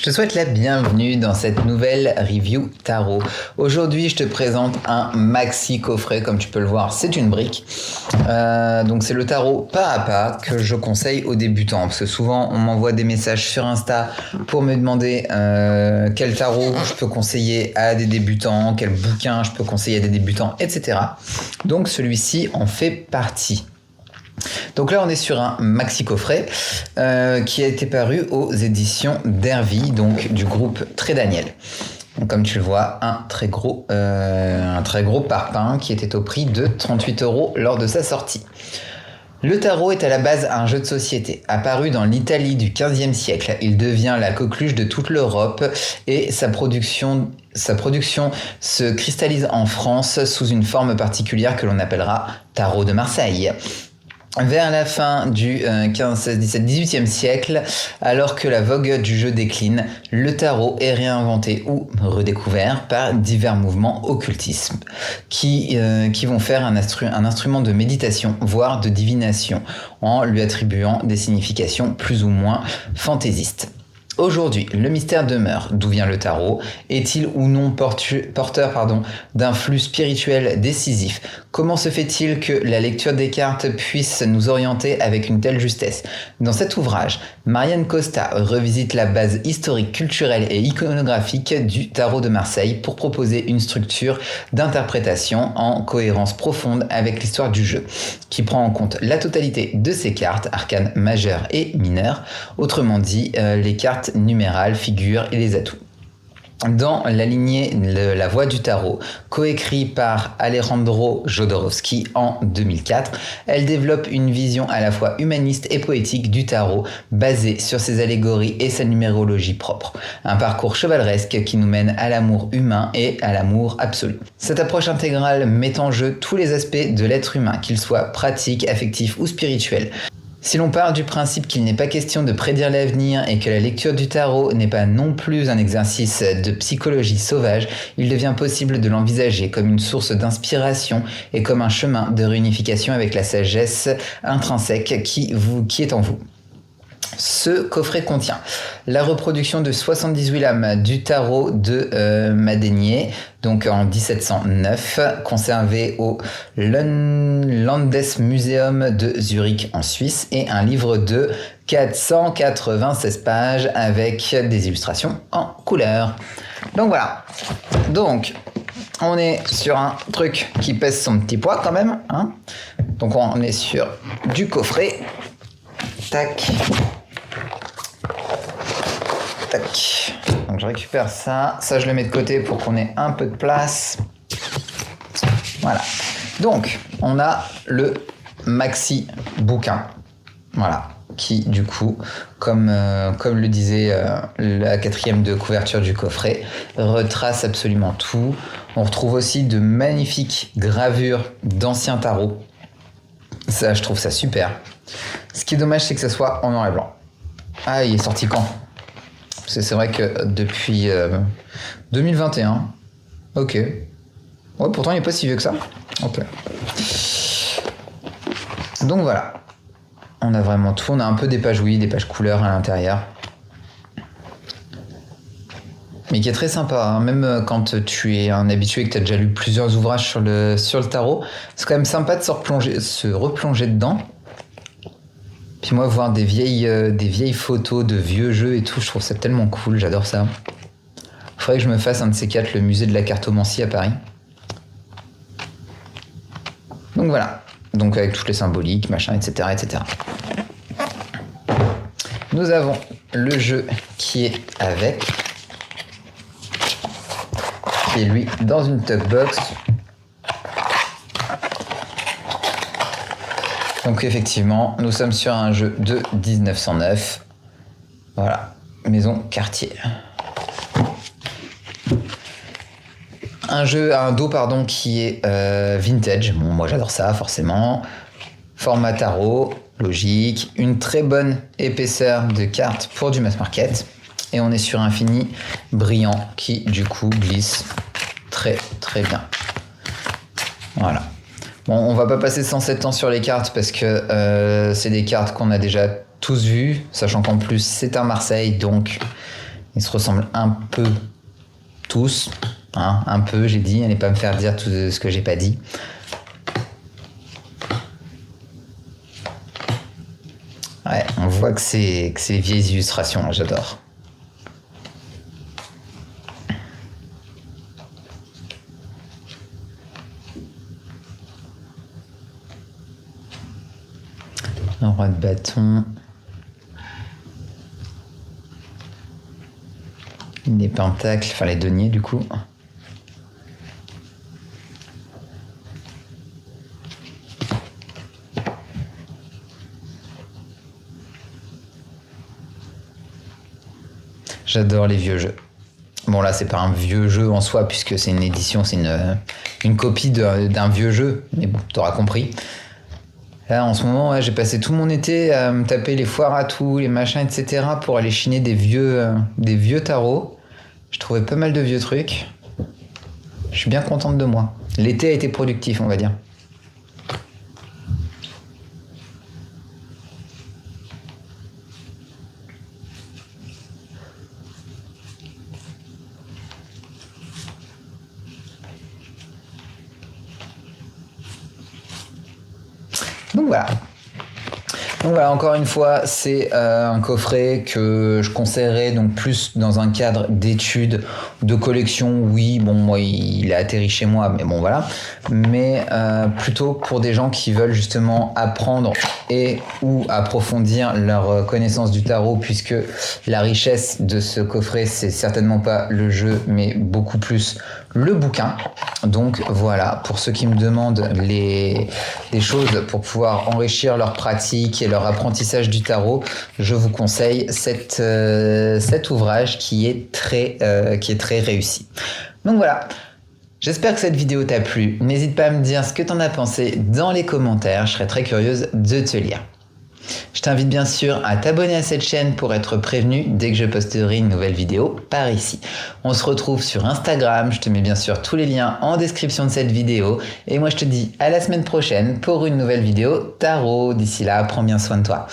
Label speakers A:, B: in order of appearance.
A: Je te souhaite la bienvenue dans cette nouvelle review tarot. Aujourd'hui, je te présente un maxi coffret, comme tu peux le voir, c'est une brique. Donc c'est le tarot pas à pas que je conseille aux débutants, parce que souvent on m'envoie des messages sur Insta pour me demander quel tarot je peux conseiller à des débutants, quel bouquin je peux conseiller à des débutants, etc. Donc celui-ci en fait partie. Donc là on est sur un maxi coffret qui a été paru aux éditions d'Hervy, donc du groupe Très Daniel. Donc, comme tu le vois, un très gros parpaing qui était au prix de 38 € lors de sa sortie. Le tarot est à la base un jeu de société. Apparu dans l'Italie du XVe siècle, il devient la coqueluche de toute l'Europe et sa production se cristallise en France sous une forme particulière que l'on appellera tarot de Marseille. Vers la fin du 15, 16, 17, 18e siècle, alors que la vogue du jeu décline, le tarot est réinventé ou redécouvert par divers mouvements occultisme qui vont faire un instrument de méditation, voire de divination, en lui attribuant des significations plus ou moins fantaisistes. Aujourd'hui, le mystère demeure. D'où vient le tarot? Est-il ou non porteur d'un flux spirituel décisif? Comment se fait-il que la lecture des cartes puisse nous orienter avec une telle justesse? Dans cet ouvrage, Marianne Costa revisite la base historique, culturelle et iconographique du tarot de Marseille pour proposer une structure d'interprétation en cohérence profonde avec l'histoire du jeu, qui prend en compte la totalité de ses cartes, arcanes majeures et mineures, autrement dit les cartes numérales, figures et les atouts. Dans la lignée de La Voix du Tarot, coécrit par Alejandro Jodorowsky en 2004, elle développe une vision à la fois humaniste et poétique du tarot, basée sur ses allégories et sa numérologie propre. Un parcours chevaleresque qui nous mène à l'amour humain et à l'amour absolu. Cette approche intégrale met en jeu tous les aspects de l'être humain, qu'ils soient pratiques, affectifs ou spirituels. Si l'on part du principe qu'il n'est pas question de prédire l'avenir et que la lecture du tarot n'est pas non plus un exercice de psychologie sauvage, il devient possible de l'envisager comme une source d'inspiration et comme un chemin de réunification avec la sagesse intrinsèque qui est en vous. Ce coffret contient la reproduction de 78 lames du tarot de Madenier, donc en 1709, conservé au Landesmuseum de Zurich en Suisse, et un livre de 496 pages avec des illustrations en couleur. Donc voilà. Donc on est sur un truc qui pèse son petit poids quand même, hein. Donc on est sur du coffret. Tac. Tac. Donc je récupère ça. Ça, je le mets de côté pour qu'on ait un peu de place. Voilà. Donc, on a le maxi bouquin. Voilà. Qui, du coup, comme le disait la 4e de couverture du coffret, retrace absolument tout. On retrouve aussi de magnifiques gravures d'anciens tarots. Ça, je trouve ça super. Ce qui est dommage, c'est que ça soit en noir et blanc. Ah, il est sorti quand? Parce que c'est vrai que depuis 2021, ok. Ouais, pourtant il n'est pas si vieux que ça. Ok. Donc voilà. On a vraiment tout. On a un peu des pages couleurs à l'intérieur. Mais qui est très sympa, hein. Même quand tu es un habitué et que tu as déjà lu plusieurs ouvrages sur le tarot, c'est quand même sympa de se replonger dedans. Puis moi, voir des vieilles photos de vieux jeux et tout, je trouve ça tellement cool, j'adore ça. Il faudrait que je me fasse un de ces 4, le musée de la cartomancie à Paris. Donc voilà, donc avec toutes les symboliques, machin, etc., etc. Nous avons le jeu qui est avec, qui est lui dans une tuck box. Donc effectivement, nous sommes sur un jeu de 1909. Voilà, maison Cartier. Un dos qui est vintage. Bon, moi j'adore ça forcément. Format tarot, logique. Une très bonne épaisseur de cartes pour du mass market. Et on est sur un fini brillant qui du coup glisse très très bien. Voilà. Bon, on va pas passer 107 ans sur les cartes parce que c'est des cartes qu'on a déjà tous vues, sachant qu'en plus c'est un Marseille, donc Ils se ressemblent un peu tous. Hein, un peu, j'ai dit. Allez pas me faire dire tout ce que j'ai pas dit. Ouais, on voit que c'est les vieilles illustrations, j'adore. Un roi de bâton. Les pentacles, enfin les deniers du coup. J'adore les vieux jeux. Bon là c'est pas un vieux jeu en soi puisque c'est une édition, c'est une copie d'un vieux jeu. Mais bon, t'auras compris. Là en ce moment ouais, j'ai passé tout mon été à me taper les foires à tout, les machins, etc. pour aller chiner des vieux tarots. Je trouvais pas mal de vieux trucs. Je suis bien contente de moi. L'été a été productif on va dire. Donc voilà, encore une fois, c'est un coffret que je conseillerais donc plus dans un cadre d'études, de collection. Oui, bon, moi, il a atterri chez moi, mais bon, voilà. Mais plutôt pour des gens qui veulent justement apprendre et ou approfondir leur connaissance du tarot, puisque la richesse de ce coffret, c'est certainement pas le jeu, mais beaucoup plus le bouquin. Donc voilà, pour ceux qui me demandent des choses pour pouvoir enrichir leur pratique et leur apprentissage du tarot, je vous conseille cet ouvrage qui est très réussi. Donc voilà. J'espère que cette vidéo t'a plu. N'hésite pas à me dire ce que t'en as pensé dans les commentaires. Je serais très curieuse de te lire. Je t'invite bien sûr à t'abonner à cette chaîne pour être prévenu dès que je posterai une nouvelle vidéo par ici. On se retrouve sur Instagram, je te mets bien sûr tous les liens en description de cette vidéo. Et moi je te dis à la semaine prochaine pour une nouvelle vidéo tarot. D'ici là, prends bien soin de toi.